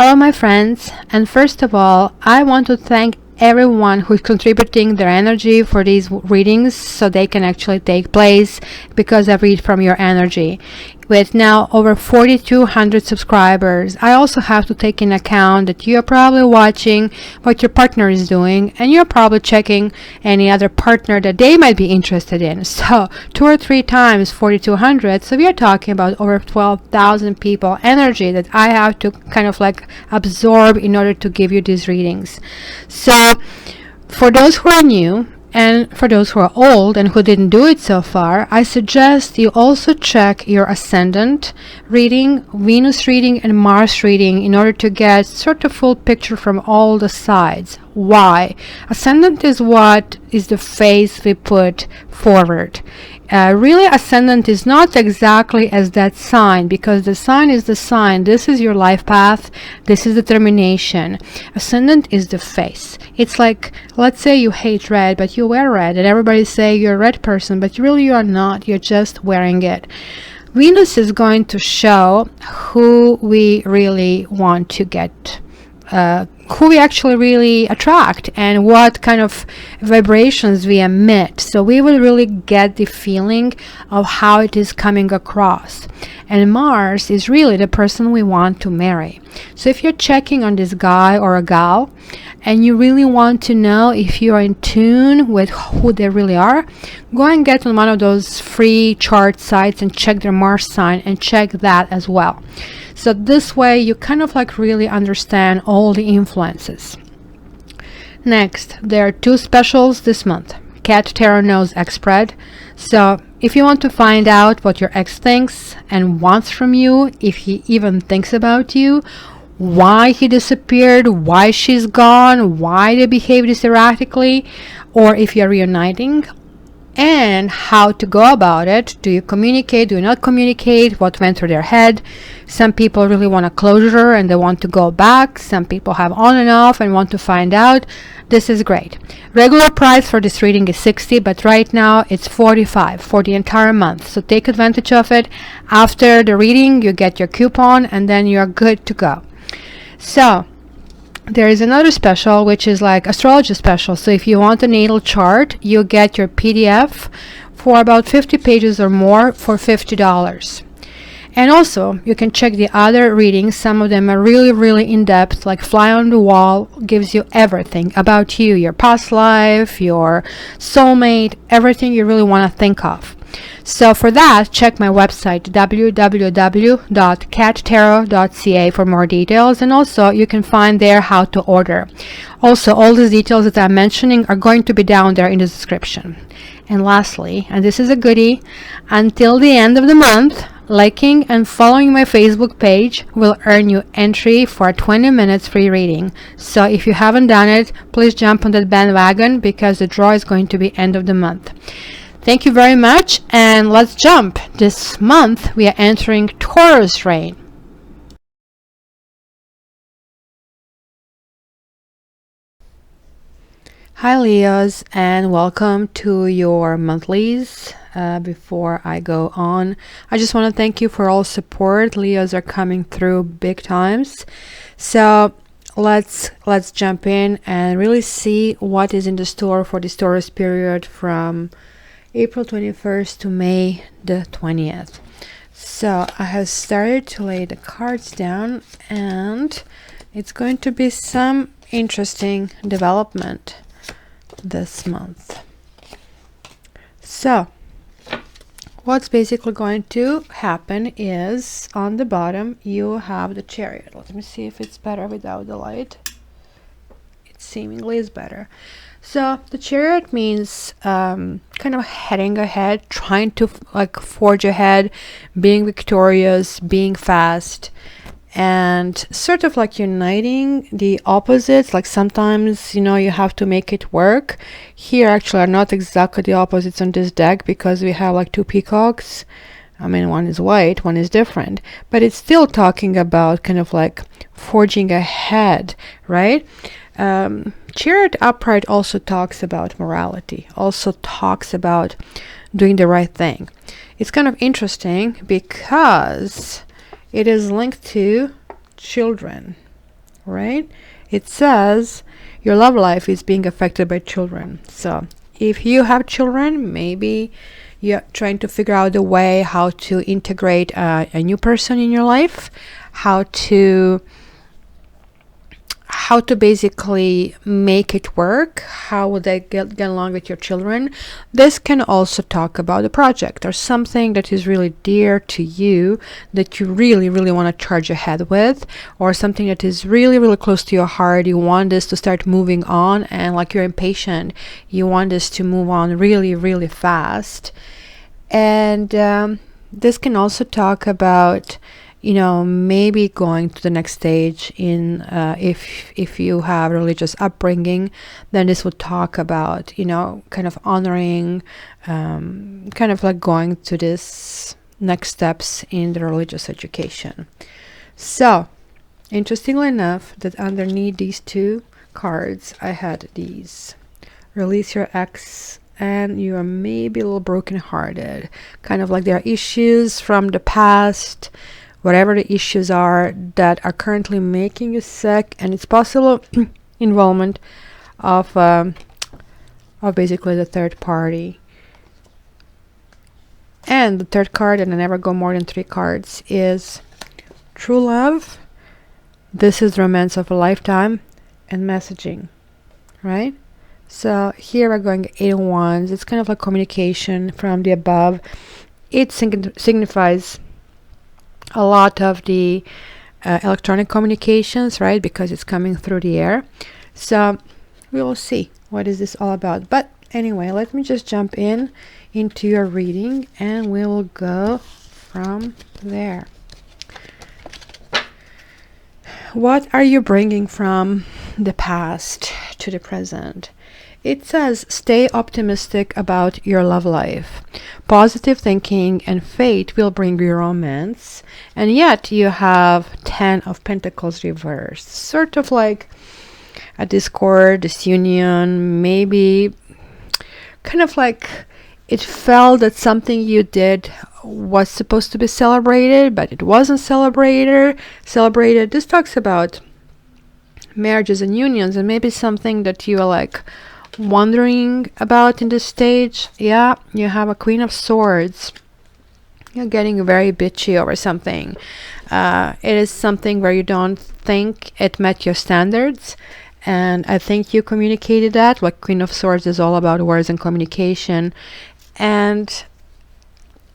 Hello, my friends, and first of all, I want to thank everyone who is contributing their energy for these readings so they can actually take place because I read from your energy. With now over 4,200 subscribers, I also have to take in account that you're probably watching what your partner is doing and you're probably checking any other partner that they might be interested in. So 2 or 3 times 4,200, so we are talking about over 12,000 people energy that I have to kind of like absorb in order to give you these readings. So for those who are new, and for those who are old and who didn't do it so far, I suggest you also check your ascendant reading, Venus reading, and Mars reading in order to get sort of full picture from all the sides. Why? Ascendant is what is the face we put forward. Really, ascendant is not exactly as that sign, because the sign is the sign. This is your life path. This is determination. Ascendant is the face. It's like, let's say you hate red, but you wear red, and everybody say you're a red person, but really you are not. You're just wearing it. Venus is going to show who we really want to get, who we actually really attract, and what kind of vibrations we emit. So we will really get the feeling of how it is coming across. And Mars is really the person we want to marry. So if you're checking on this guy or a gal and you really want to know if you are in tune with who they really are, go and get on one of those free chart sites and check their Mars sign and check that as well. So this way you kind of like really understand all the influences. Next, there are 2 specials this month. Cat Tarot knows X spread. So if you want to find out what your ex thinks and wants from you, if he even thinks about you, why he disappeared, why she's gone, why they behave this erratically, or if you're reuniting, and how to go about it. Do you communicate? Do you not communicate? What went through their head? Some people really want a closure and they want to go back. Some people have on and off and want to find out. This is great. Regular price for this reading is $60, but right now it's $45 for the entire month. So take advantage of it. After the reading, you get your coupon and then you're good to go. So there is another special, which is like astrology special. So if you want a natal chart, you get your PDF for about 50 pages or more for $50. And also you can check the other readings. Some of them are really, really in-depth, like Fly on the Wall gives you everything about you, your past life, your soulmate, everything you really want to think of. So for that, check my website www.cattarot.ca for more details, and also you can find there how to order. Also, all these details that I'm mentioning are going to be down there in the description. And lastly, and this is a goodie, until the end of the month, liking and following my Facebook page will earn you entry for a 20 minutes free reading. So if you haven't done it, please jump on that bandwagon because the draw is going to be end of the month. Thank you very much, and let's jump. This month we are entering Taurus reign. Hi Leos, and welcome to your monthlies. Before I go on, I just want to thank you for all support. Leos are coming through big times. So let's jump in and really see what is in the store for this Taurus period from April 21st to May the 20th. So I have started to lay the cards down, and it's going to be some interesting development this month. So what's basically going to happen is on the bottom you have the Chariot. Let me see if it's better without the light. It seemingly is better. So the Chariot means kind of heading ahead, trying to like forge ahead, being victorious, being fast, and sort of like uniting the opposites. Like sometimes, you know, you have to make it work. Here actually are not exactly the opposites on this deck because we have like 2 peacocks. I mean, one is white, one is different, but it's still talking about kind of like forging ahead, right? Chariot upright also talks about morality, also talks about doing the right thing. It's kind of interesting because it is linked to children. right? It says your love life is being affected by children. So if you have children, maybe you're trying to figure out a way how to integrate a new person in your life, how to basically make it work, how would they get along with your children. This can also talk about a project or something that is really dear to you that you really, really want to charge ahead with, or something that is really, really close to your heart. You want this to start moving on, and like you're impatient, you want this to move on really, really fast. And this can also talk about, you know, maybe going to the next stage in if you have religious upbringing, then this would talk about, you know, kind of honoring, kind of like going to this next steps in the religious education. So interestingly enough, that underneath these two cards I had these: release your ex, and you are maybe a little brokenhearted, kind of like there are issues from the past, whatever the issues are that are currently making you sick, and it's possible involvement of basically the third party. And the third card, and I never go more than 3 cards, is true love. This is romance of a lifetime, and messaging, right? So here we're going 8 of Wands. It's kind of like communication from the above. It signifies a lot of the electronic communications, right? Because it's coming through the air. So we will see what is this all about. But anyway, let me just jump into your reading, and we will go from there. What are you bringing from the past to the present? It says, stay optimistic about your love life. Positive thinking and fate will bring you romance. And yet you have 10 of Pentacles reversed. Sort of like a discord, disunion, maybe kind of like it felt that something you did was supposed to be celebrated, but it wasn't celebrated. This talks about marriages and unions, and maybe something that you are like wondering about in this stage. Yeah, you have a Queen of Swords. You're getting very bitchy over something. It is something where you don't think it met your standards, and I think you communicated that. Like Queen of Swords is all about words and communication, and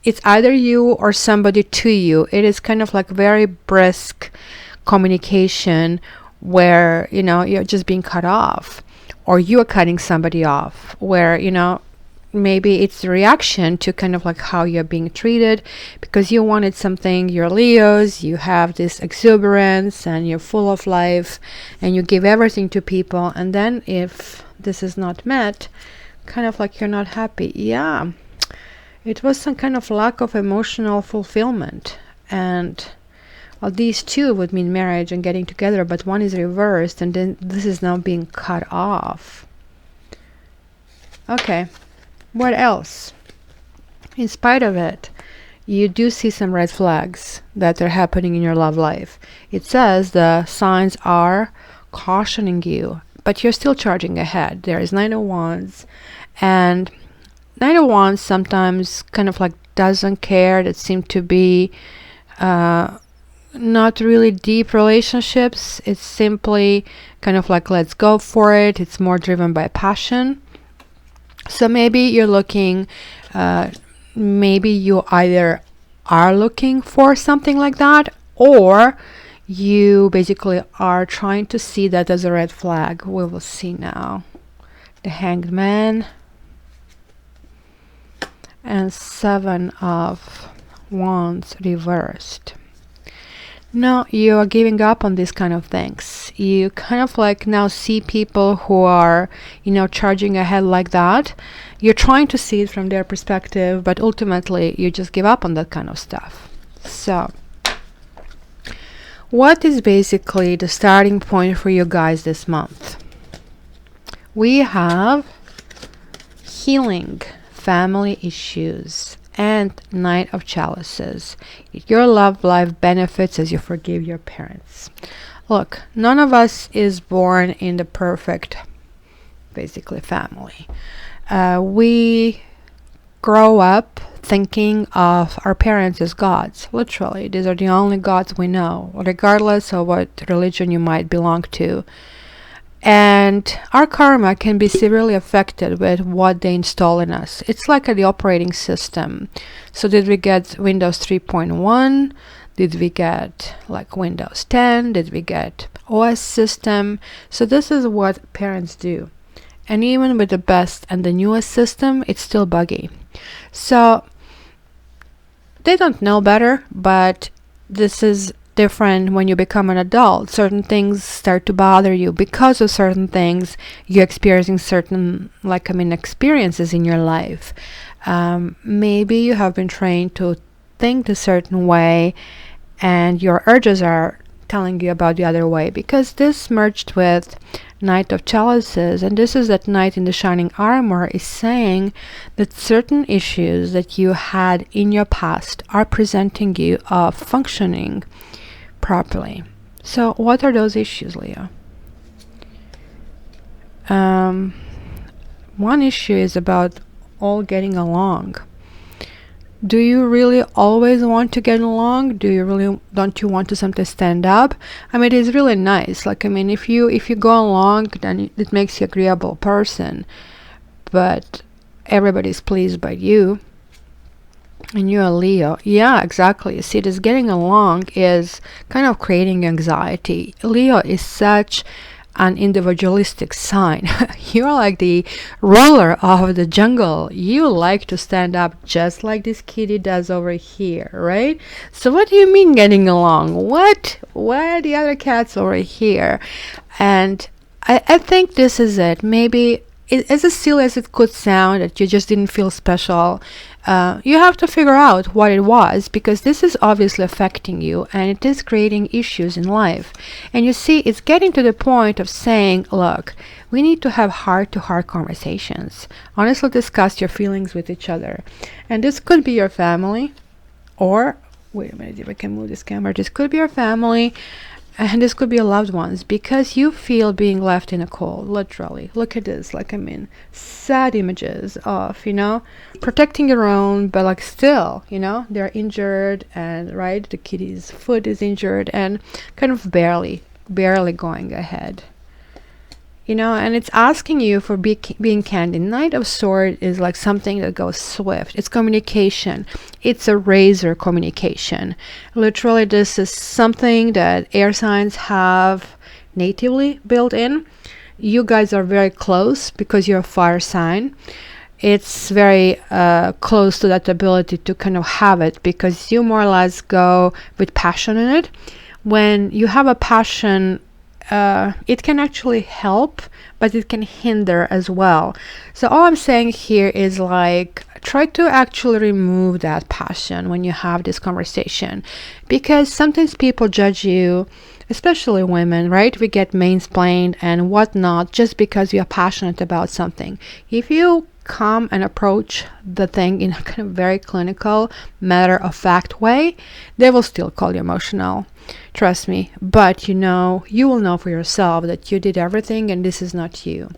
it's either you or somebody to you. It is kind of like very brisk communication where, you know, you're just being cut off, or you are cutting somebody off, where, you know, maybe it's the reaction to kind of like how you're being treated, because you wanted something. You're Leos, you have this exuberance and you're full of life and you give everything to people, and then if this is not met, kind of like you're not happy. Yeah, it was some kind of lack of emotional fulfillment. And well, these two would mean marriage and getting together, but one is reversed, and then this is now being cut off. Okay, what else? In spite of it, you do see some red flags that are happening in your love life. It says the signs are cautioning you, but you're still charging ahead. There is 9 of Wands, and 9 of Wands sometimes kind of like doesn't care. That seem to be not really deep relationships. It's simply kind of like, let's go for it. It's more driven by passion. So maybe you're looking, maybe you either are looking for something like that, or you basically are trying to see that as a red flag. We will see now. The Hanged Man and 7 of Wands reversed. No, you are giving up on these kind of things. You kind of like now see people who are, you know, charging ahead like that. You're trying to see it from their perspective, but ultimately you just give up on that kind of stuff. So what is basically the starting point for you guys this month? We have healing family issues and Knight of Chalices. Your love life benefits as you forgive your parents. Look, none of us is born in the perfect, basically, family. We grow up thinking of our parents as gods. Literally, these are the only gods we know, regardless of what religion you might belong to. And our karma can be severely affected with what they install in us. It's like the operating system. So did we get Windows 3.1? Did we get like Windows 10? Did we get OS system? So this is what parents do. And even with the best and the newest system, it's still buggy. So they don't know better, but this is different when you become an adult. Certain things start to bother you because of certain things. You're experiencing certain, experiences in your life. Maybe you have been trained to think a certain way, and your urges are telling you about the other way, because this merged with Knight of Chalices, and this is that knight in the shining armor is saying that certain issues that you had in your past are presenting you of functioning properly. So what are those issues, Leo? One issue is about all getting along. Do you really always want to get along? Don't you want to sometimes stand up? I mean, it is really nice. If you go along, then it makes you an agreeable person. But everybody's pleased by you. And you're a Leo. Yeah, exactly. See, this getting along is kind of creating anxiety. Leo is such an individualistic sign. You're like the ruler of the jungle. You like to stand up just like this kitty does over here, right? So what do you mean getting along? What? Where are the other cats over here? And I think this is it. Maybe as silly as it could sound, that you just didn't feel special, you have to figure out what it was, because this is obviously affecting you and it is creating issues in life. And you see, it's getting to the point of saying, look, we need to have heart-to-heart conversations. Honestly discuss your feelings with each other. And this could be your family, or, wait a minute, if I can move this camera, this could be your family, and this could be your loved ones, because you feel being left in a cold, literally. Look at this, sad images of, protecting your own, but still, they're injured, and right, the kitty's foot is injured and kind of barely going ahead. And it's asking you for being candid. Knight of Swords is like something that goes swift. It's communication. It's a razor communication. Literally, this is something that air signs have natively built in. You guys are very close because you're a fire sign. It's very close to that ability to kind of have it, because you more or less go with passion in it. When you have a passion, it can actually help, but it can hinder as well. So all I'm saying here is try to actually remove that passion when you have this conversation, because sometimes people judge you, especially women, right? We get mansplained and whatnot just because we are passionate about something. If you come and approach the thing in a kind of very clinical, matter-of-fact way, they will still call you emotional. Trust me. But you will know for yourself that you did everything and this is not you.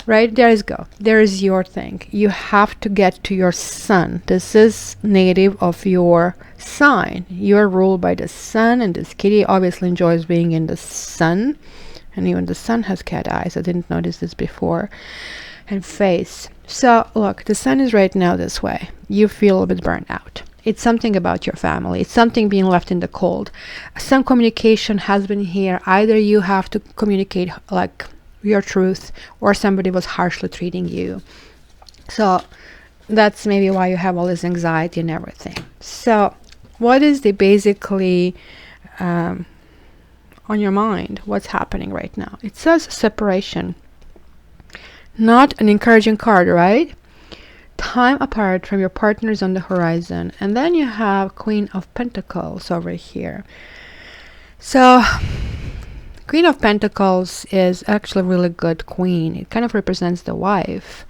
Right? There is your thing. You have to get to your sun. This is native of your sign. You are ruled by the sun, and this kitty obviously enjoys being in the sun. And even the sun has cat eyes. I didn't notice this before. And face. So look, the sun is right now this way. You feel a bit burnt out. It's something about your family. It's something being left in the cold. Some communication has been here. Either you have to communicate your truth, or somebody was harshly treating you. So that's maybe why you have all this anxiety and everything. So what is the basically on your mind? What's happening right now? It says separation. Not an encouraging card, right? Time apart from your partners on the horizon. And then you have Queen of Pentacles over here. So Queen of Pentacles is actually a really good queen. It kind of represents the wife.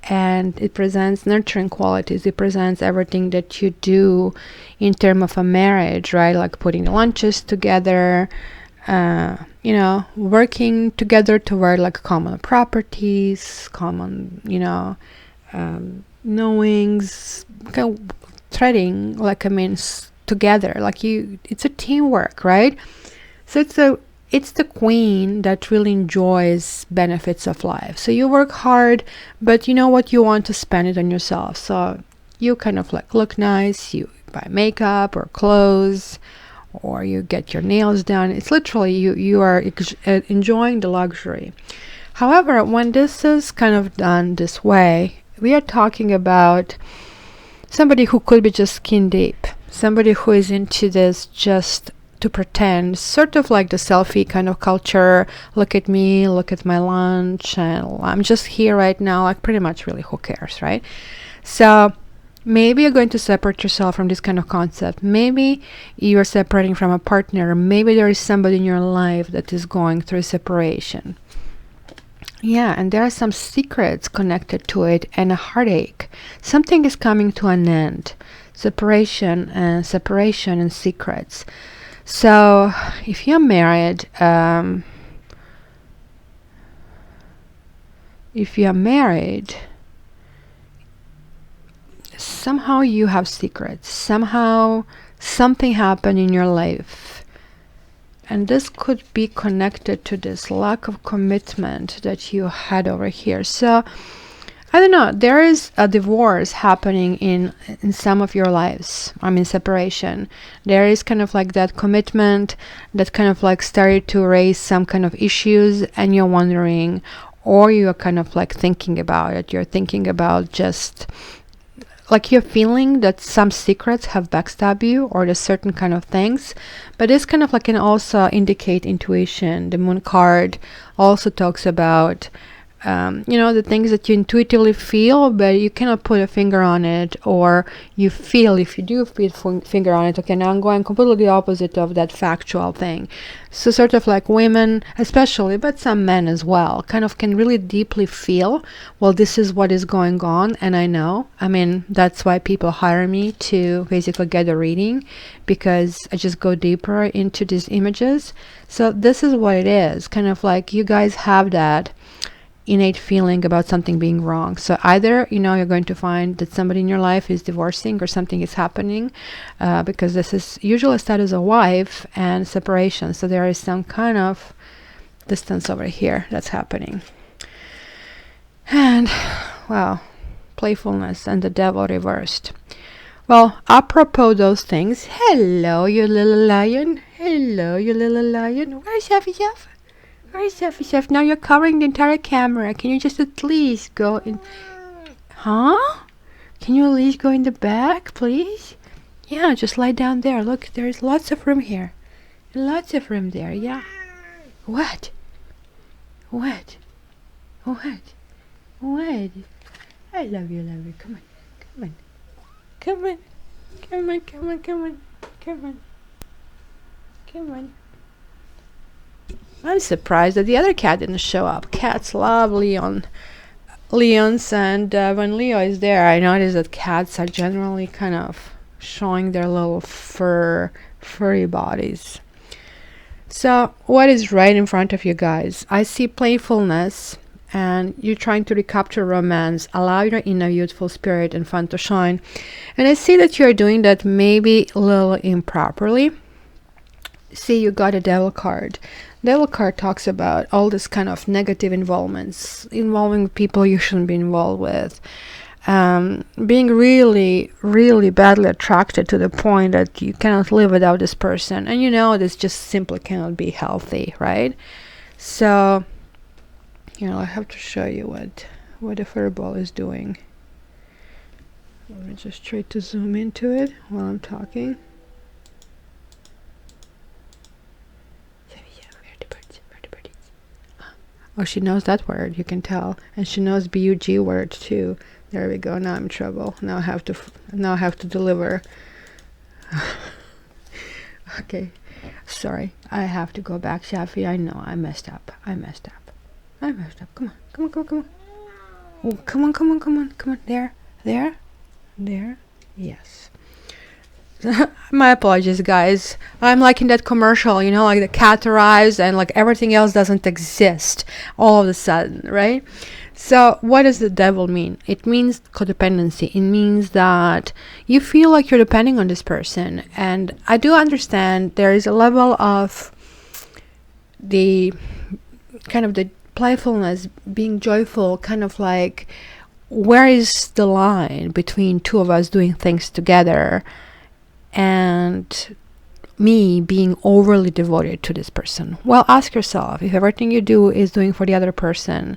and it presents nurturing qualities. It presents everything that you do in terms of a marriage, right? Like putting lunches together, working together toward like common properties, common, knowings, threading, like, together, like it's a teamwork, right? So it's the queen that really enjoys benefits of life. So you work hard, but you know what, you want to spend it on yourself. So you kind of like look nice, you buy makeup or clothes, or you get your nails done. It's literally you are enjoying the luxury. However, when this is kind of done this way, we are talking about somebody who could be just skin deep, somebody who is into this just to pretend, sort of like the selfie kind of culture. Look at me, look at my lunch, and I'm just here right now. Like, pretty much, really, who cares, right? So maybe you're going to separate yourself from this kind of concept. Maybe you're separating from a partner. Maybe there is somebody in your life that is going through separation. Yeah, and there are some secrets connected to it and a heartache. Something is coming to an end. Separation and secrets. So if you're married, somehow you have secrets. Somehow something happened in your life. And this could be connected to this lack of commitment that you had over here. So I don't know, there is a divorce happening in some of your lives. Separation. There is kind of like that commitment that kind of like started to raise some kind of issues, and you're wondering, or you're kind of like thinking about it. You're thinking about just like you're feeling that some secrets have backstabbed you, or there's certain kind of things. But this kind of like can also indicate intuition. The moon card also talks about the things that you intuitively feel, but you cannot put a finger on it, or you feel, if you do put finger on it, okay, now I'm going completely the opposite of that factual thing. So sort of like women especially, but some men as well, kind of can really deeply feel, well, this is what is going on, and I know. That's why people hire me to basically get a reading, because I just go deeper into these images. So this is what it is, kind of like you guys have that innate feeling about something being wrong. So either you're going to find that somebody in your life is divorcing, or something is happening, because this is usually started as a wife and separation. So there is some kind of distance over here that's happening. And wow, playfulness and the devil reversed. Well, apropos those things, hello you little lion, where's Chefy Chef? Where's Chefy Chef? Now you're covering the entire camera. Can you just at least go in? Huh? Can you at least go in the back, please? Yeah, just lie down there. Look, there's lots of room here. Lots of room there, yeah. What? I love you. Come on. I'm surprised that the other cat didn't show up. Cats love leons, and when Leo is there, I notice that cats are generally kind of showing their little furry bodies. So what is right in front of you guys? I see playfulness, and you're trying to recapture romance, allow your inner youthful spirit and fun to shine. And I see that you're doing that maybe a little improperly. See, you got a devil card. Devil card talks about all this kind of negative involvements, involving people you shouldn't be involved with, being really, really badly attracted to the point that you cannot live without this person, and this just simply cannot be healthy, right? So, I have to show you what the furball is doing. Let me just try to zoom into it while I'm talking. Oh, she knows that word, you can tell. And she knows BUG word too. There we go. Now I'm in trouble. Now I have to deliver. Okay. Sorry. I have to go back, Shafi. I know. I messed up. Come on. Oh, come on, come on, come on, come on. There, there, there. Yes. My apologies, guys. I'm like in that commercial, you know, like the cat arrives and like everything else doesn't exist all of a sudden, right? So, what does the devil mean? It means codependency. It means that you feel like you're depending on this person. And I do understand there is a level of the kind of the playfulness, being joyful, kind of like, where is the line between two of us doing things together and me being overly devoted to this person? Well, ask yourself if everything you do is doing for the other person,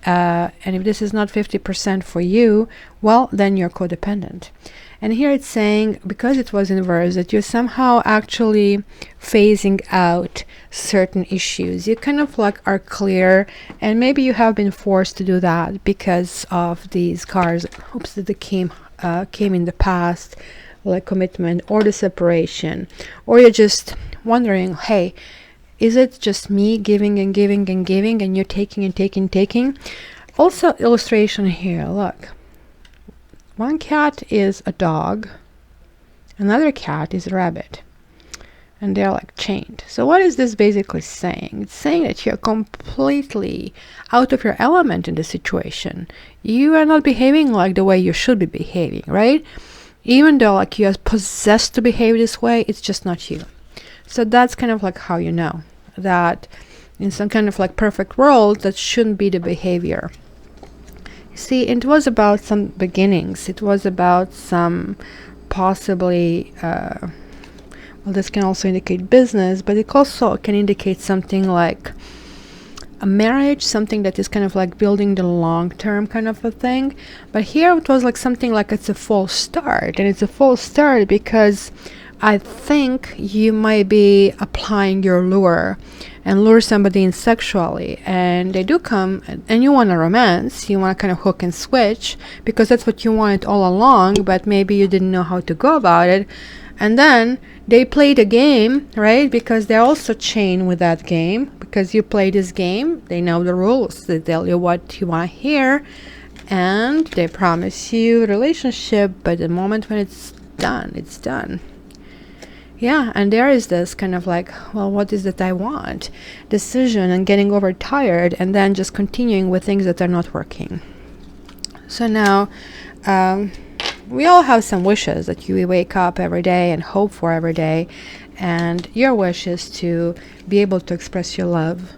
and if this is not 50% for you, well, then you're codependent. And here it's saying, because it was in verse, that you're somehow actually phasing out certain issues. You kind of like are clear, and maybe you have been forced to do that because of these cards, oops, that came in the past, like commitment or the separation, or you're just wondering, hey, is it just me giving and giving and giving and you're taking and taking? Also, illustration here, look. One cat is a dog, another cat is a rabbit, and they're like chained. So what is this basically saying? It's saying that you're completely out of your element in the situation. You are not behaving like the way you should be behaving, right? Even though like you are possessed to behave this way, it's just not you. So that's kind of like how you know that in some kind of like perfect world, that shouldn't be the behavior. See, it was about some beginnings. It was about some possibly, well, this can also indicate business, but it also can indicate something like a marriage, something that is kind of like building the long-term kind of a thing. But here it was like something like it's a false start, and it's a false start because I think you might be applying your lure and lure somebody in sexually, and they do come and you want a romance, you want to kind of hook and switch because that's what you wanted all along, but maybe you didn't know how to go about it. And then they play the game, right? Because they're also chained with that game. Because you play this game, they know the rules. They tell you what you want to hear, and they promise you a relationship. But the moment when it's done, it's done. Yeah, and there is this kind of like, well, what is it I want? Decision and getting overtired, and then just continuing with things that are not working. So now, we all have some wishes that you wake up every day and hope for every day. And your wish is to be able to express your love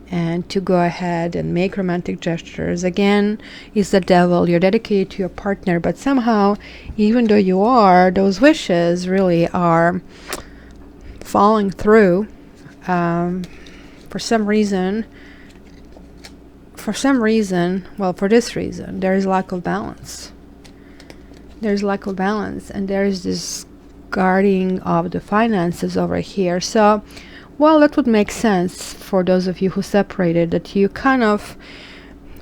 and to go ahead and make romantic gestures. Again, is the devil. You're dedicated to your partner, but somehow, even though you are, those wishes really are falling through. For some reason, well, for this reason, there is lack of balance. There's lack of balance, and there's this guarding of the finances over here. So, well, that would make sense for those of you who separated, that you kind of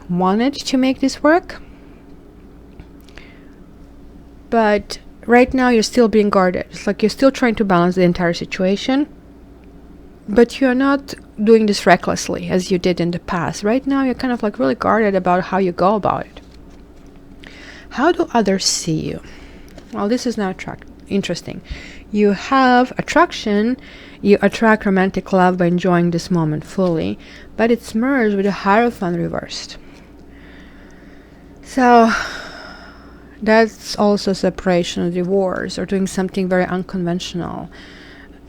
wanted to make this work, but right now you're still being guarded. It's like you're still trying to balance the entire situation, but you're not doing this recklessly as you did in the past. Right now you're kind of like really guarded about how you go about it. How do others see you? Well, this is now interesting. You have attraction. You attract romantic love by enjoying this moment fully, but it's merged with a Hierophant reversed. So that's also separation or divorce, or doing something very unconventional,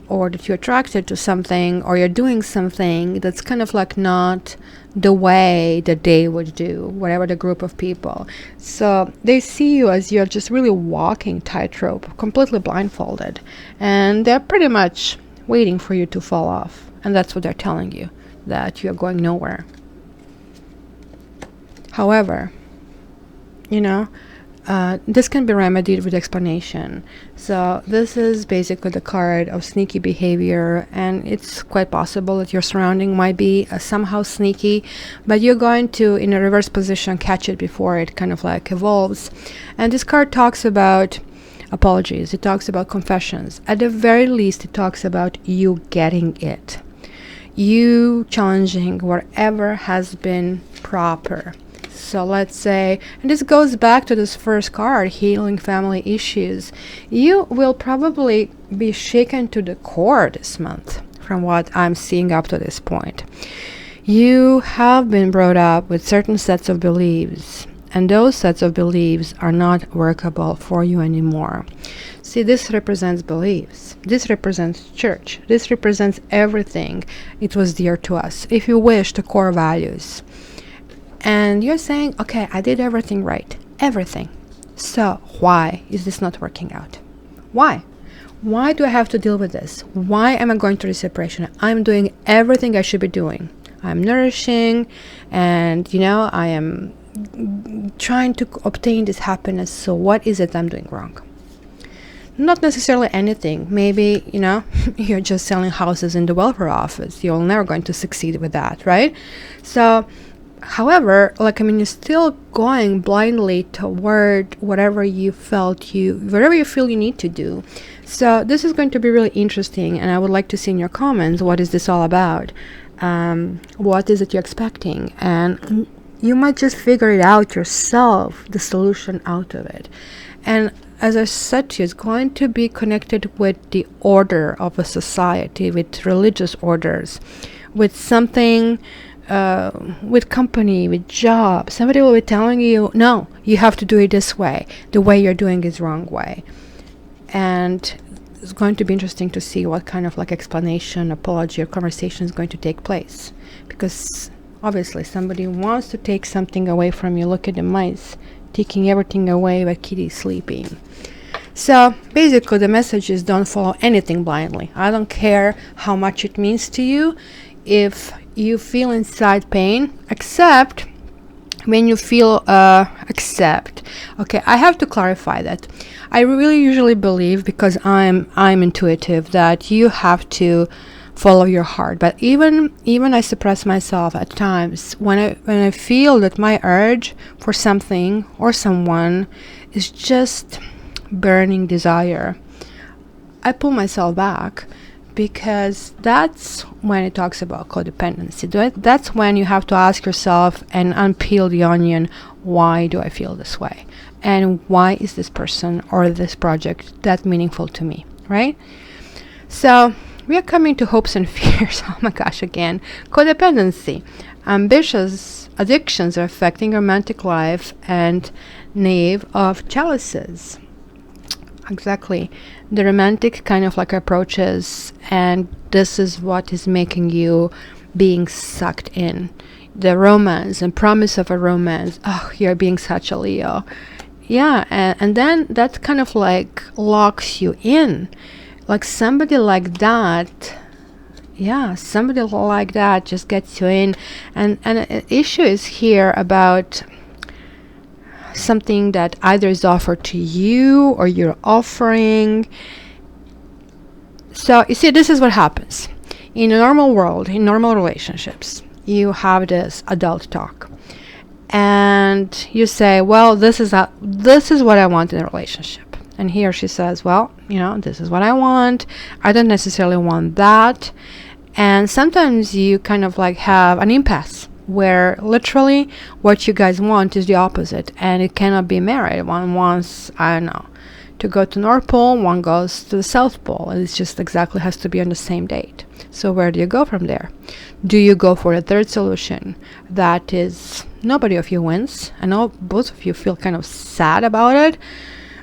or that you're attracted to something, or you're doing something that's kind of like not the way that they would do, whatever the group of people. So they see you as you're just really walking tightrope, completely blindfolded, and they're pretty much waiting for you to fall off. And that's what they're telling you, that you're going nowhere. However, this can be remedied with explanation. So this is basically the card of sneaky behavior, and it's quite possible that your surrounding might be somehow sneaky, but you're going to, in a reverse position, catch it before it kind of like evolves. And this card talks about apologies. It talks about confessions. At the very least, it talks about you getting it. You challenging whatever has been proper. So let's say, and this goes back to this first card, healing family issues. You will probably be shaken to the core this month from what I'm seeing up to this point. You have been brought up with certain sets of beliefs, and those sets of beliefs are not workable for you anymore. See, this represents beliefs. This represents church. This represents everything. It was dear to us. If you wish, the core values. And you're saying, okay, I did everything right. Everything. So why is this not working out? Why? Why do I have to deal with this? Why am I going through this separation? I'm doing everything I should be doing. I'm nourishing, and I am trying to obtain this happiness. So what is it I'm doing wrong? Not necessarily anything. Maybe, you're just selling houses in the welfare office. You're never going to succeed with that, right? So, however, you're still going blindly toward whatever you feel you need to do. So this is going to be really interesting, and I would like to see in your comments, what is this all about? What is it you're expecting? And you might just figure it out yourself, the solution out of it. And as I said to you, it's going to be connected with the order of a society, with religious orders, with something, with company, with job. Somebody will be telling you, no, you have to do it this way. The way you're doing is wrong way. And it's going to be interesting to see what kind of explanation, apology, or conversation is going to take place. Because obviously somebody wants to take something away from you. Look at the mice taking everything away while Kitty's sleeping. So basically the message is, don't follow anything blindly. I don't care how much it means to you. If you feel inside pain, accept when you feel accept. Okay, I have to clarify that. I really usually believe, because I'm intuitive, that you have to follow your heart. But even I suppress myself at times when I feel that my urge for something or someone is just burning desire. I pull myself back, because that's when it talks about codependency. That's when you have to ask yourself and unpeel the onion, why do I feel this way? And why is this person or this project that meaningful to me, right? So we are coming to hopes and fears. Oh my gosh, again. Codependency. Ambitious addictions are affecting romantic life, and knave of chalices. Exactly. The romantic kind of approaches, and this is what is making you being sucked in. The romance and promise of a romance. Oh, you're being such a Leo. Yeah, and then that kind of locks you in. Somebody like that, somebody like that just gets you in. And an issue is here about something that either is offered to you or you're offering. So you see, this is what happens in a normal world, in normal relationships. You have this adult talk, and you say, well, this is what I want in a relationship. And he or she says, well, this is what I want. I don't necessarily want that. And sometimes you kind of have an impasse where literally what you guys want is the opposite, and it cannot be married. One wants, I don't know, to go to North Pole, one goes to the South Pole, and it just exactly has to be on the same date. So where do you go from there? Do you go for a third solution that is nobody of you wins? I know both of you feel kind of sad about it.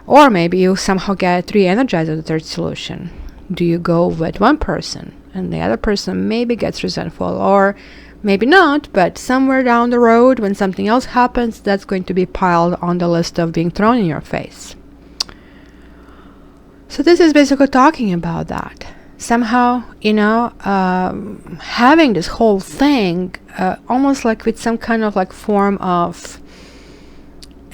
Or maybe you somehow get re-energized at the third solution. Do you go with one person and the other person maybe gets resentful, or maybe not, but somewhere down the road when something else happens, that's going to be piled on the list of being thrown in your face. So this is basically talking about that. Somehow, having this whole thing almost with some kind of form of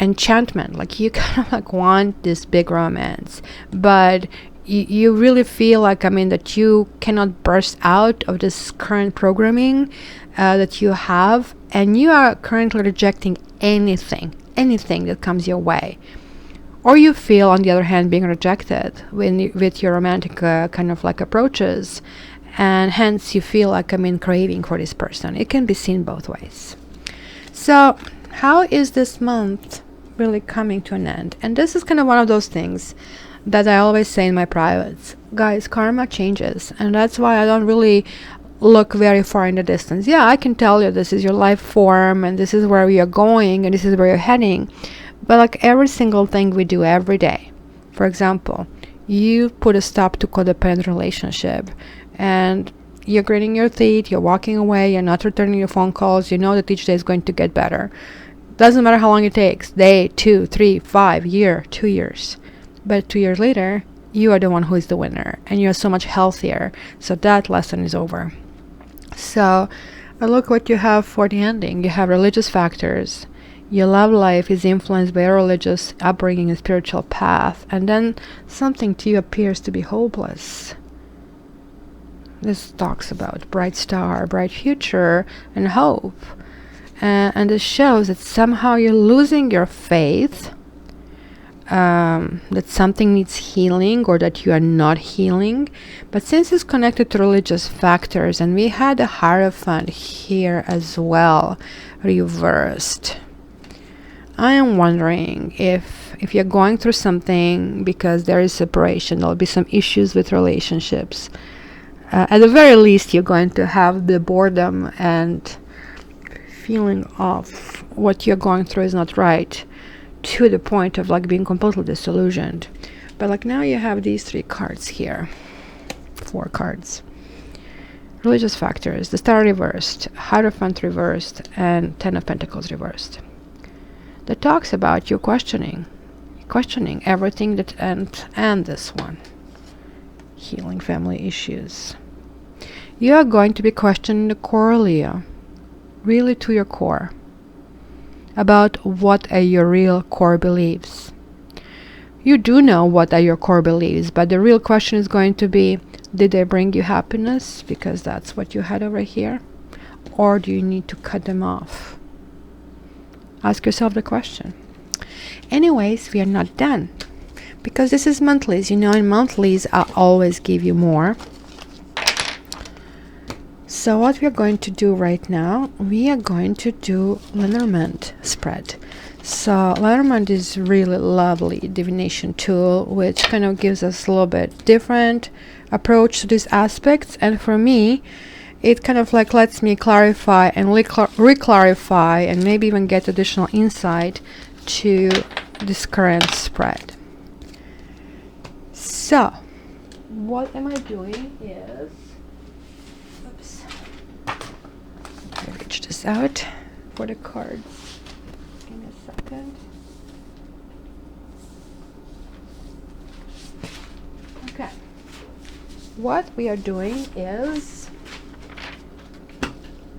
enchantment. You kind of want this big romance, but you really feel that you cannot burst out of this current programming that you have, and you are currently rejecting anything that comes your way. Or you feel, on the other hand, being rejected with your romantic kind of approaches, and hence you feel craving for this person. It can be seen both ways. So how is this month really coming to an end? And this is kind of one of those things that I always say in my privates. Guys, karma changes, and that's why I don't really look very far in the distance. Yeah, I can tell you this is your life form, and this is where you're going, and this is where you're heading. But like every single thing we do every day, for example, you put a stop to codependent relationship, and you're gritting your teeth, you're walking away, you're not returning your phone calls, you know that each day is going to get better. Doesn't matter how long it takes, day, 2, 3, 5, year, 2 years. But 2 years later, you are the one who is the winner, and you're so much healthier. So that lesson is over. So look what you have for the ending. You have religious factors. Your love life is influenced by a religious upbringing and spiritual path, and then something to you appears to be hopeless. This talks about bright star, bright future, and hope. And this shows that somehow you're losing your faith, that something needs healing, or that you are not healing. But since it's connected to religious factors, and we had a Hierophant here as well, reversed, I am wondering if you're going through something because there is separation, there'll be some issues with relationships. At the very least, you're going to have the boredom and feeling of what you're going through is not right, to the point of like being completely disillusioned. But like now you have these 3 cards here, 4 cards. Religious factors, the Star reversed, Hierophant reversed, and 10 of Pentacles reversed. That talks about you questioning everything that and this one, healing family issues. You are going to be questioning the core, Leo, really to your core, about what are your real core beliefs. You do know what are your core beliefs, but the real question is going to be, did they bring you happiness? Because that's what you had over here. Or do you need to cut them off? Ask yourself the question. Anyways, we are not done, because this is monthlies. You know, in monthlies, I always give you more. So what we are going to do right now, we are going to do Lenormand spread. So Lenormand is really lovely divination tool, which kind of gives us a little bit different approach to these aspects. And for me, it kind of like lets me clarify and re-clarify and maybe even get additional insight to this current spread. So what am I doing is, oops, let me reach this out for the cards. Give me a second. Okay, what we are doing is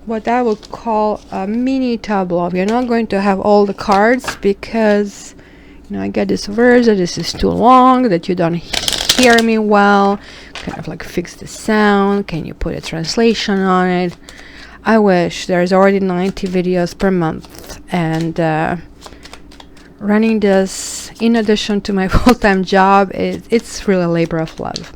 what I would call a mini tableau. We are not going to have all the cards because, you know, I get this verse that this is too long, that you don't hear me well. Kind of like fix the sound. Can you put a translation on it? I wish. There's already 90 videos per month, and running this in addition to my full-time job, it's really a labor of love.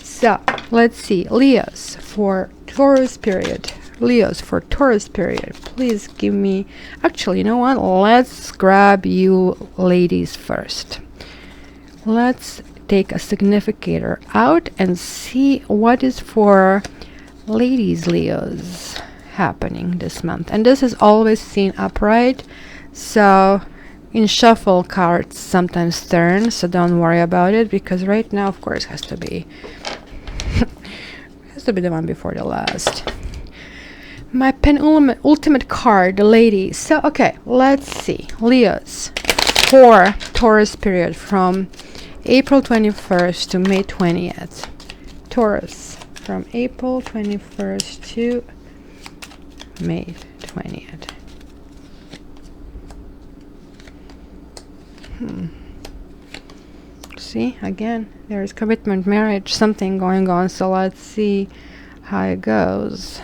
So let's see, Leos for Taurus period. Leos for Taurus period, please give me, actually, you know what, let's grab you ladies first. Let's take a significator out and see what is for ladies Leos happening this month. And this is always seen upright, so in shuffle cards sometimes turn, so don't worry about it, because right now of course has to be the one before the last. My penultimate card, the lady. So okay, let's see, Leos for Taurus period from April 21st to May 20th. Taurus from April 21st to May 20th. See, again, there is commitment, marriage, something going on. So let's see how it goes.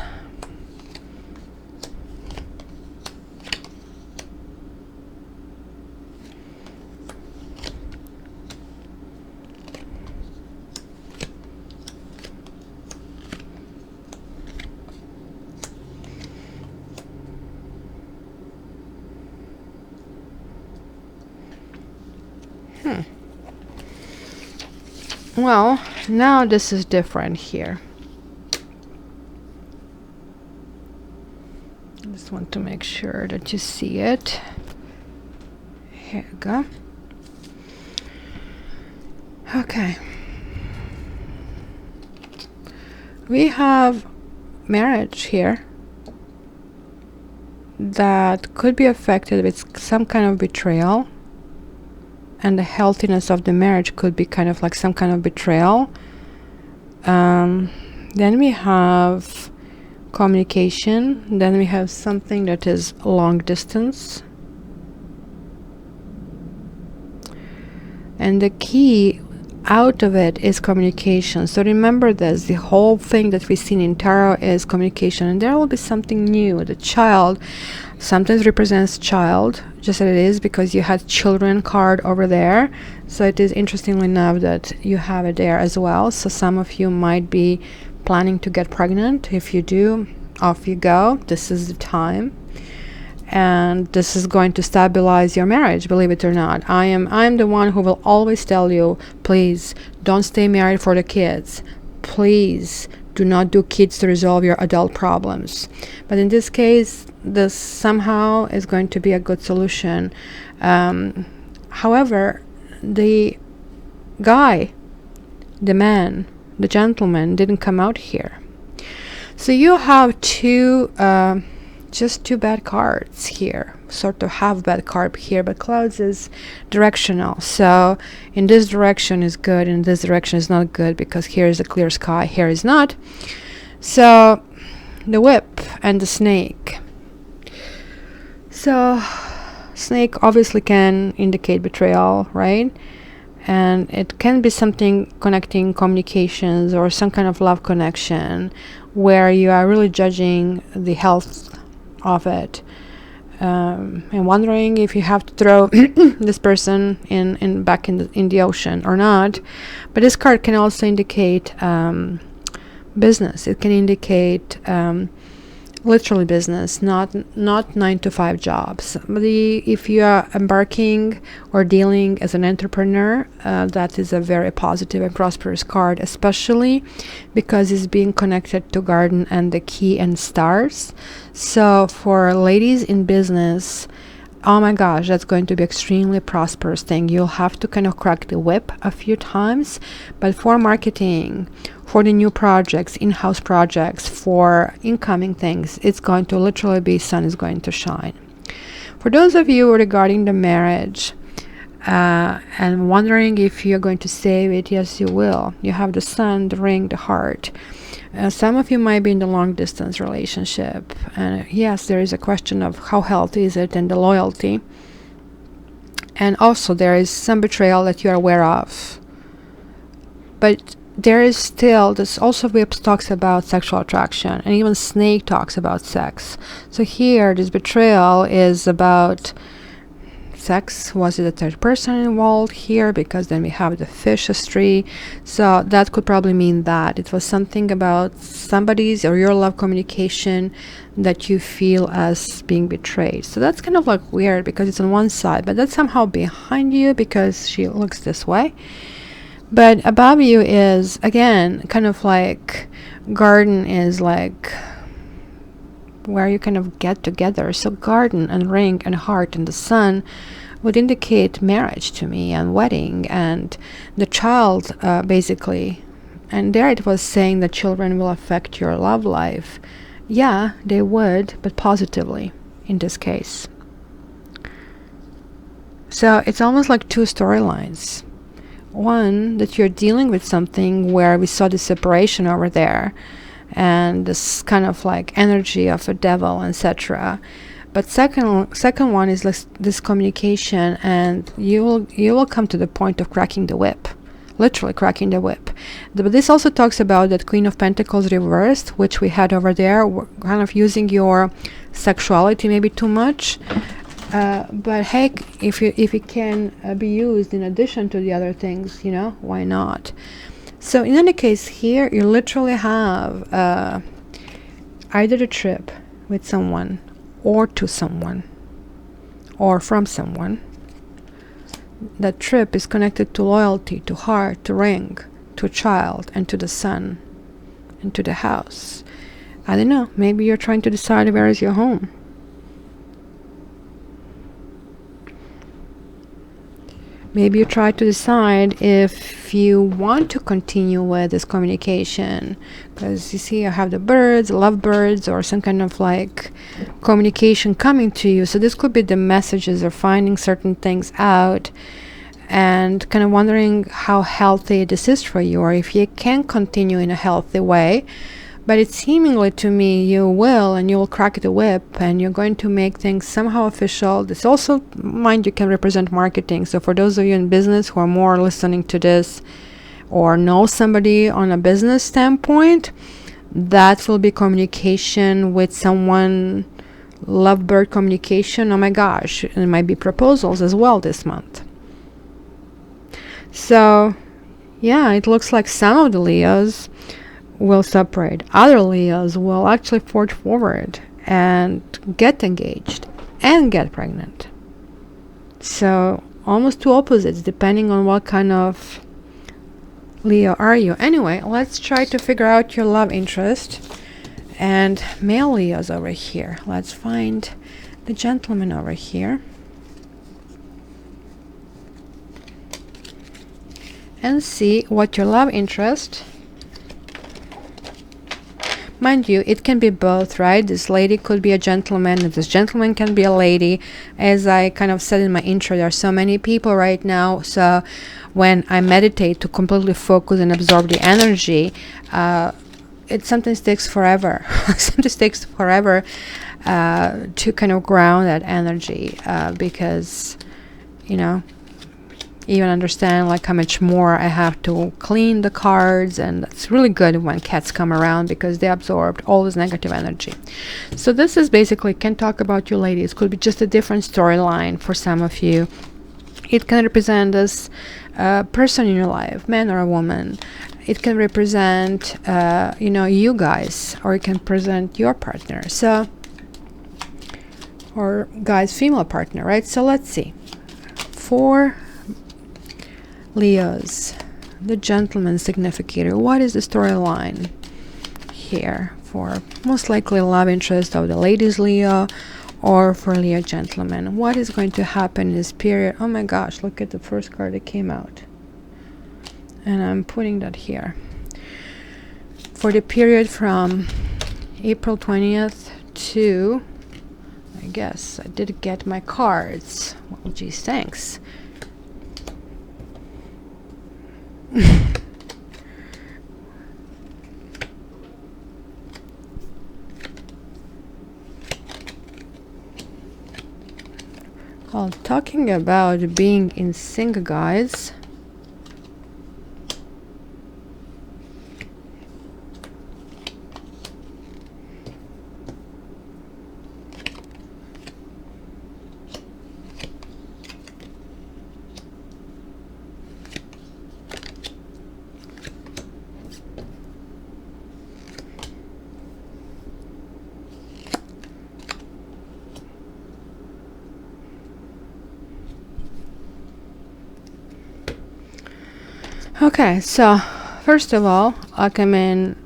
Well, now this is different here. I just want to make sure that you see it. Here you go. Okay. We have marriage here that could be affected with some kind of betrayal, and the healthiness of the marriage could be kind of like some kind of betrayal. Then we have communication. Then we have something that is long distance. And the key out of it is communication. So remember this, the whole thing that we've seen in tarot is communication, and there will be something new. The child sometimes represents child, just as it is, because you had children card over there. So it is interestingly enough that you have it there as well. So some of you might be planning to get pregnant. If you do, off you go. This is the time. And this is going to stabilize your marriage, believe it or not. I am the one who will always tell you, please don't stay married for the kids. Please do not do kids to resolve your adult problems. But in this case, this somehow is going to be a good solution. However, the guy, the man, the gentleman didn't come out here. So you have just two bad cards here, sort of half bad card here, but clouds is directional. So in this direction is good, in this direction is not good, because here is a clear sky, here is not. So the whip and the snake. So snake obviously can indicate betrayal, right? And it can be something connecting communications or some kind of love connection where you are really judging the health of it, and wondering if you have to throw this person back in the ocean or not. But this card can also indicate business. It can indicate literally business, not 9-to-5 jobs. But if you are embarking or dealing as an entrepreneur, that is a very positive and prosperous card, especially because it's being connected to garden and the key and stars. So for ladies in business, oh my gosh, that's going to be extremely prosperous thing. You'll have to kind of crack the whip a few times, but for marketing, for the new projects, in-house projects, for incoming things, it's going to literally be sun is going to shine. For those of you regarding the marriage and wondering if you're going to save it, yes, you will. You have the sun, the ring, the heart. Some of you might be in the long distance relationship, and yes, there is a question of how healthy is it and the loyalty, and also there is some betrayal that you are aware of. But there is still this, also Whips talks about sexual attraction, and even Snake talks about sex. So here this betrayal is about sex. Was it a third person involved here? Because then we have the fishes tree. So that could probably mean that it was something about somebody's or your love communication that you feel as being betrayed. So that's kind of like weird because it's on one side, but that's somehow behind you because she looks this way. But above you is, again, kind of like garden is like where you kind of get together. So garden and ring and heart and the sun would indicate marriage to me and wedding and the child, basically. And there it was saying that children will affect your love life. Yeah, they would, but positively in this case. So it's almost like two storylines. One, that you're dealing with something where we saw the separation over there and this kind of like energy of a devil, etc. But second one is like this communication, and you will come to the point of cracking the whip, literally cracking the whip. But this also talks about that Queen of Pentacles reversed, which we had over there, kind of using your sexuality maybe too much. But heck, if it can be used in addition to the other things, you know, why not? So in any case, here you literally have either a trip with someone or to someone or from someone. That trip is connected to loyalty, to heart, to ring, to a child, and to the sun, and to the house. I don't know, maybe you're trying to decide where is your home. Maybe you try to decide if you want to continue with this communication, because you see I have the birds, lovebirds, or some kind of like communication coming to you. So this could be the messages or finding certain things out and kind of wondering how healthy this is for you, or if you can continue in a healthy way. But it's seemingly to me you will, and you will crack the whip, and you're going to make things somehow official. This also, mind you, can represent marketing. So for those of you in business who are more listening to this or know somebody on a business standpoint, that will be communication with someone, lovebird communication. Oh my gosh, and it might be proposals as well this month. So yeah, it looks like some of the Leos will separate. Other Leos will actually forge forward and get engaged and get pregnant. So almost two opposites depending on what kind of Leo are you. Anyway, let's try to figure out your love interest. And male Leos over here. Let's find the gentleman over here. And see what your love interest. Mind you, it can be both, right? This lady could be a gentleman, and this gentleman can be a lady. As I kind of said in my intro, there are so many people right now. So when I meditate to completely focus and absorb the energy, it sometimes takes forever. Sometimes takes forever to kind of ground that energy because, you know, even understand like how much more I have to clean the cards, and it's really good when cats come around because they absorbed all this negative energy. So this is basically can talk about you ladies, could be just a different storyline for some of you. It can represent this person in your life, man or a woman. It can represent you know, you guys, or it can present your partner, so, or guys female partner, right? So let's see, for Leos, the gentleman significator, what is the storyline here for most likely love interest of the ladies Leo, or for Leo gentleman? What is going to happen in this period? Oh my gosh, look at the first card that came out, and I'm putting that here for the period from April 20th to, I guess I did get my cards, well geez, thanks. Well, talking about being in sync, guys. Okay, so first of all, like I mean,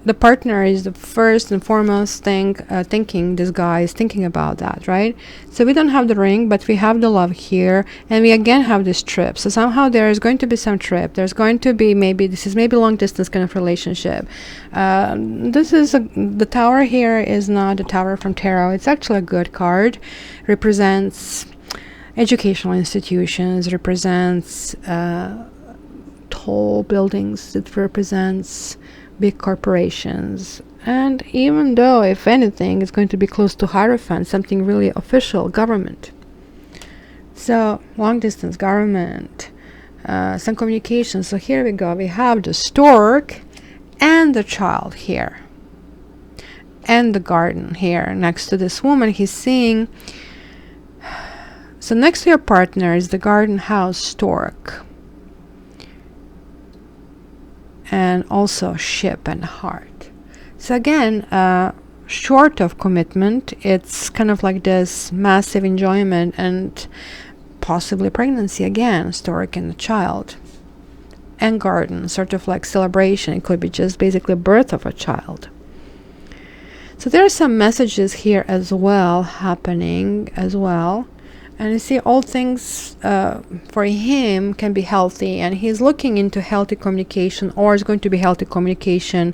the partner is the first and foremost thing thinking. This guy is thinking about that, right? So we don't have the ring, but we have the love here, and we again have this trip. So somehow there is going to be some trip. There's going to be maybe, this is maybe long distance kind of relationship. This is the tower here is not the tower from tarot. It's actually a good card. Represents educational institutions, represents tall buildings, it represents big corporations, and even though if anything it's going to be close to Hierophant, something really official, government. So long distance, government, some communication. So here we go, we have the stork and the child here, and the garden here next to this woman. He's seeing, so next to your partner is the garden, house, stork, and also ship and heart. So again, short of commitment, it's kind of like this massive enjoyment and possibly pregnancy again, stork and a child. And garden, sort of like celebration. It could be just basically birth of a child. So there are some messages here as well happening as well. And you see all things for him can be healthy, and he's looking into healthy communication, or it's going to be healthy communication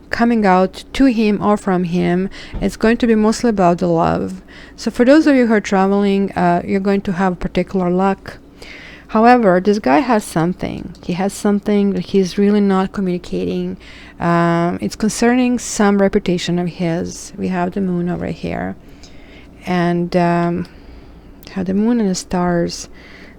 coming out to him or from him. It's going to be mostly about the love. So for those of you who are traveling, you're going to have particular luck. However, this guy has something. He has something that he's really not communicating. It's concerning some reputation of his. We have the moon over here. And have the moon and the stars.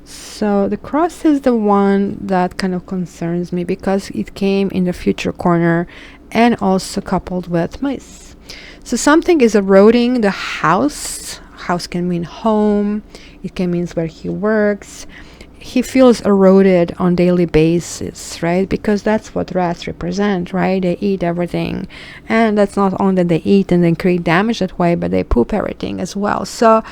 So the cross is the one that kind of concerns me because it came in the future corner and also coupled with mice. So something is eroding the house. House can mean home. It can mean where he works. He feels eroded on daily basis, right? Because that's what rats represent, right? They eat everything. And that's not only that they eat and then create damage that way, but they poop everything as well. So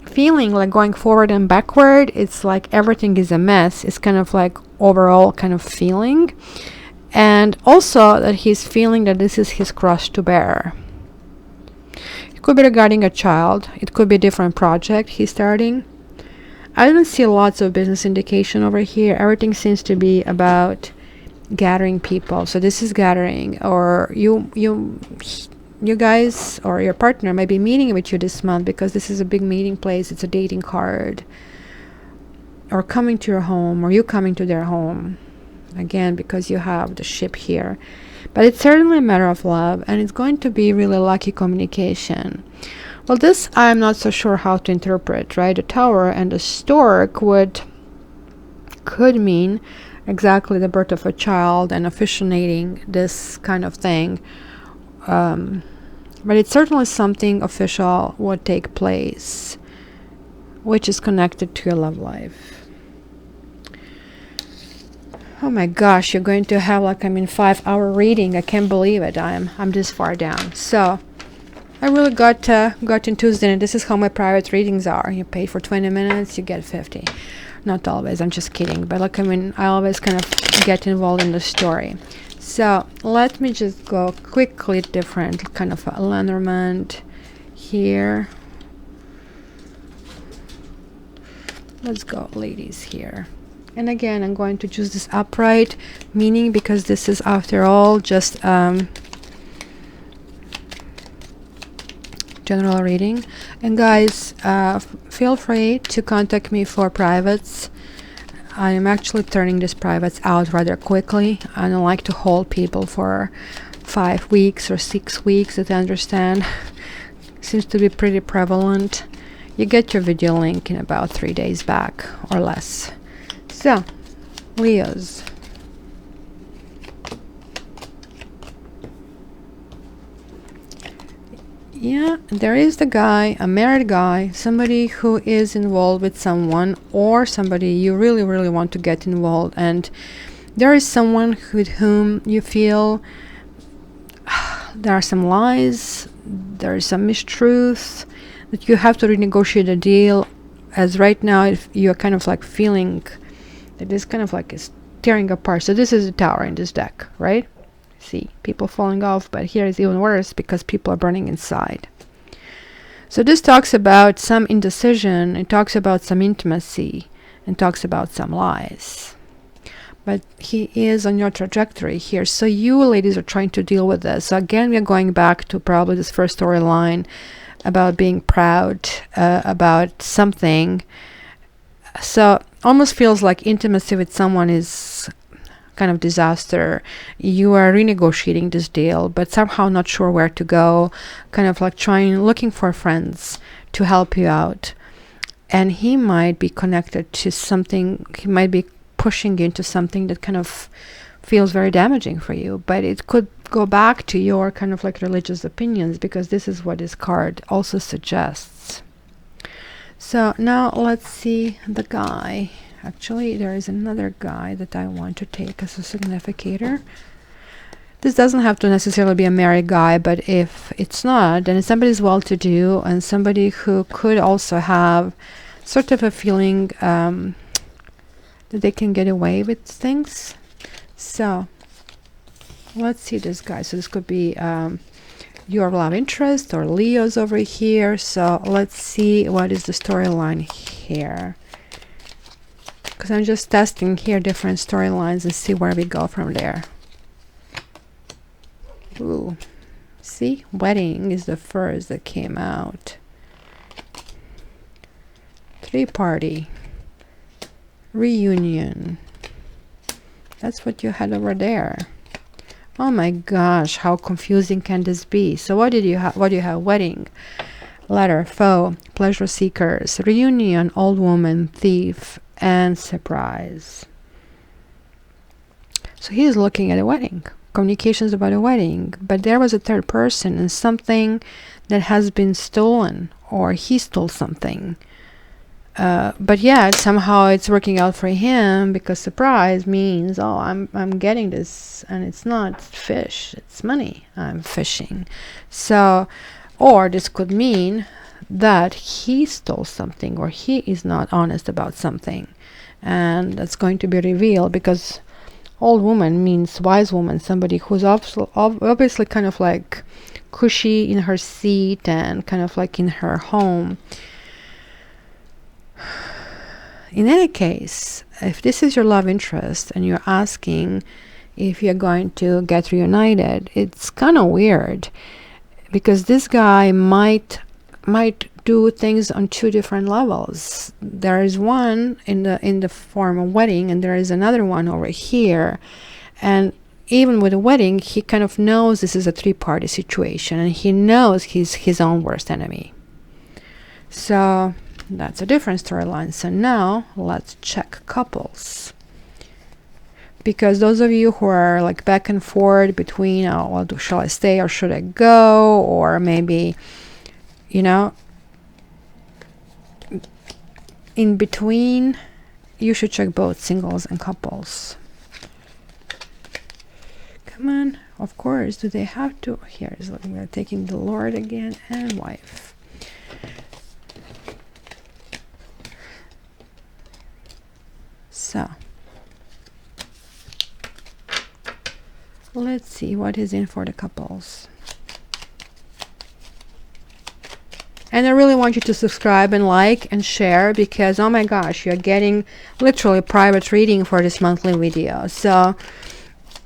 feeling like going forward and backward, it's like everything is a mess. It's kind of like overall kind of feeling. And also that he's feeling that this is his cross to bear. It could be regarding a child. It could be a different project he's starting. I don't see lots of business indication over here. Everything seems to be about gathering people. So this is gathering, or you guys or your partner might be meeting with you this month, because this is a big meeting place. It's a dating card, or coming to your home, or you coming to their home, again because you have the ship here. But it's certainly a matter of love, and it's going to be really lucky communication. Well, this I'm not so sure how to interpret, right? The tower and the stork could mean exactly the birth of a child and officiating this kind of thing. But it's certainly something official would take place, which is connected to your love life. Oh my gosh, you're going to have like 5-hour reading. I can't believe it. I'm this far down. So I really got enthused in it. This is how my private readings are. You pay for 20 minutes, you get 50. Not always, I'm just kidding. But like, I always kind of get involved in the story. So let me just go quickly different kind of alignment here. Let's go, ladies, here. And again, I'm going to choose this upright, meaning because this is, after all, just general reading. And guys, feel free to contact me for privates. I am actually turning these privates out rather quickly. I don't like to hold people for 5 weeks or 6 weeks, that I understand. Seems to be pretty prevalent. You get your video link in about 3 days back or less. So, Leos. Yeah, there is the guy, a married guy, somebody who is involved with someone, or somebody you really, really want to get involved. And there is someone with whom you feel there are some lies, there is some mistruth, that you have to renegotiate a deal. As right now, if you're kind of like feeling that this kind of like is tearing apart. So this is the tower in this deck, right? See people falling off, but here is even worse because people are burning inside. So this talks about some indecision, it talks about some intimacy, and talks about some lies. But he is on your trajectory here. So you ladies are trying to deal with this. So again, we are going back to probably this first storyline about being proud about something. So almost feels like intimacy with someone is kind of disaster. You are renegotiating this deal, but somehow not sure where to go, kind of like looking for friends to help you out. And he might be connected to something, he might be pushing you into something that kind of feels very damaging for you, but it could go back to your kind of like religious opinions, because this is what this card also suggests. So now let's see the guy. Actually, there is another guy that I want to take as a significator. This doesn't have to necessarily be a married guy, but if it's not, then it's somebody who's well-to-do and somebody who could also have sort of a feeling that they can get away with things. So let's see this guy. So this could be your love interest or Leo's over here. So let's see what is the storyline here, because I'm just testing here different storylines and see where we go from there. Ooh, see, wedding is the first that came out. 3-party, reunion. That's what you had over there. Oh my gosh, how confusing can this be? So what did you have? What do you have? Wedding, letter, foe, pleasure seekers, reunion, old woman, thief, and surprise. So he is looking at a wedding, communications about a wedding, but there was a third person and something that has been stolen, or he stole something. But yeah, somehow it's working out for him, because surprise means, oh, I'm getting this, and it's not fish, it's money I'm fishing. So, or this could mean that he stole something, or he is not honest about something, and that's going to be revealed, because old woman means wise woman, somebody who's obviously kind of like cushy in her seat and kind of like in her home. In any case, if this is your love interest and you're asking if you're going to get reunited, it's kind of weird, because this guy might do things on 2 different levels. There is one in the form of wedding, and there is another one over here. And even with the wedding, he kind of knows this is a 3-party situation, and he knows he's his own worst enemy. So that's a different storyline. So now let's check couples, because those of you who are like back and forth between, oh, well, shall I stay or should I go, or maybe, you know, in between, you should check both singles and couples. Come on, of course. Do they have to? Here is looking. We're taking the Lord again and wife. So let's see what is in for the couples. And I really want you to subscribe and like and share, because oh my gosh, you're getting literally private reading for this monthly video. So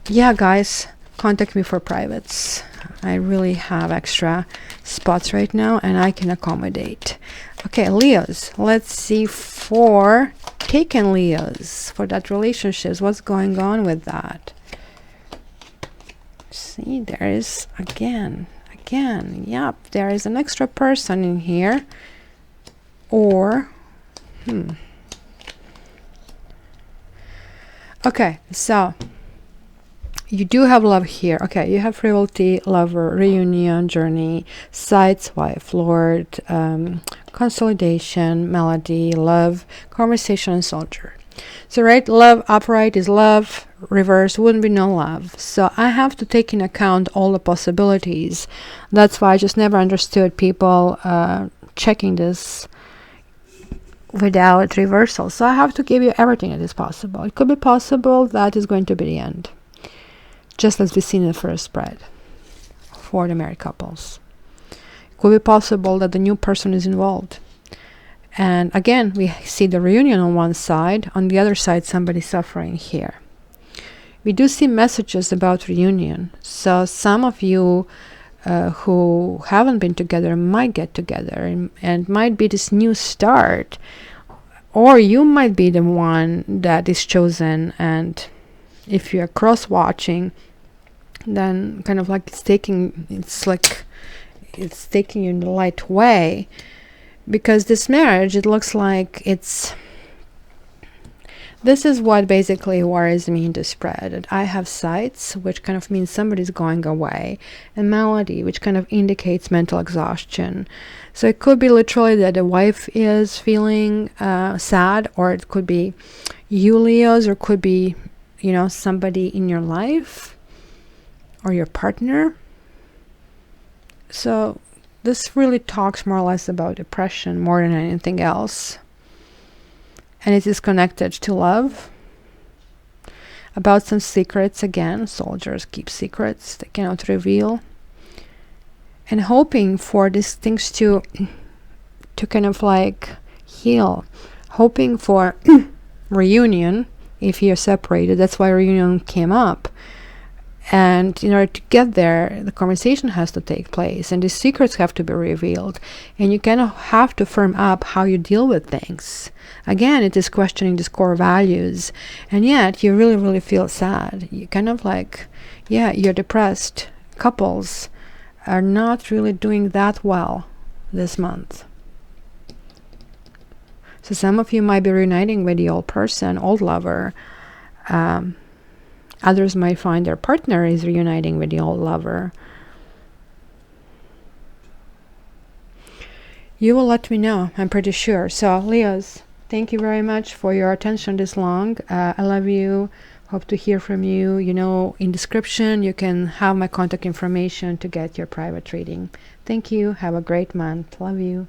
yeah, guys, contact me for privates. I really have extra spots right now, and I can accommodate. Okay, Leos, let's see for taken Leos, for that relationships. What's going on with that? See, there is again, yep, there is an extra person in here. Or okay, so you do have love here. Okay, you have frivolity, lover, reunion, journey, sights, wife, Lord, consolidation, melody, love, conversation, and soldier. So right, love upright is love, reverse wouldn't be no love. So I have to take in account all the possibilities. That's why I just never understood people checking this without reversal. So I have to give you everything that is possible. It could be possible that is going to be the end, just as we seen in the first spread for the married couples. It could be possible that the new person is involved. And again, we see the reunion on one side, on the other side somebody suffering here. We do see messages about reunion. So some of you who haven't been together might get together, and might be this new start. Or you might be the one that is chosen, and if you're cross-watching, then kind of like it's taking you in the light way, because this marriage, it looks like this is what basically worries me in the spread. That I have sights, which kind of means somebody's going away, and melody, which kind of indicates mental exhaustion. So it could be literally that the wife is feeling sad, or it could be you, Leos, or it could be, you know, somebody in your life or your partner. So this really talks more or less about depression more than anything else. and it is connected to love. About some secrets again. Soldiers keep secrets they cannot reveal. And hoping for these things to kind of like heal. Hoping for reunion if you're separated. That's why reunion came up. And in order to get there, the conversation has to take place, and the secrets have to be revealed, and you kind of have to firm up how you deal with things. Again, it is questioning these core values, and yet you really, really feel sad. You kind of like, yeah, you're depressed. Couples are not really doing that well this month. So some of you might be reuniting with the old person, old lover. Others might find their partner is reuniting with the old lover. You will let me know, I'm pretty sure. So, Leos, thank you very much for your attention this long. I love you. Hope to hear from you. You know, in description, you can have my contact information to get your private reading. Thank you. Have a great month. Love you.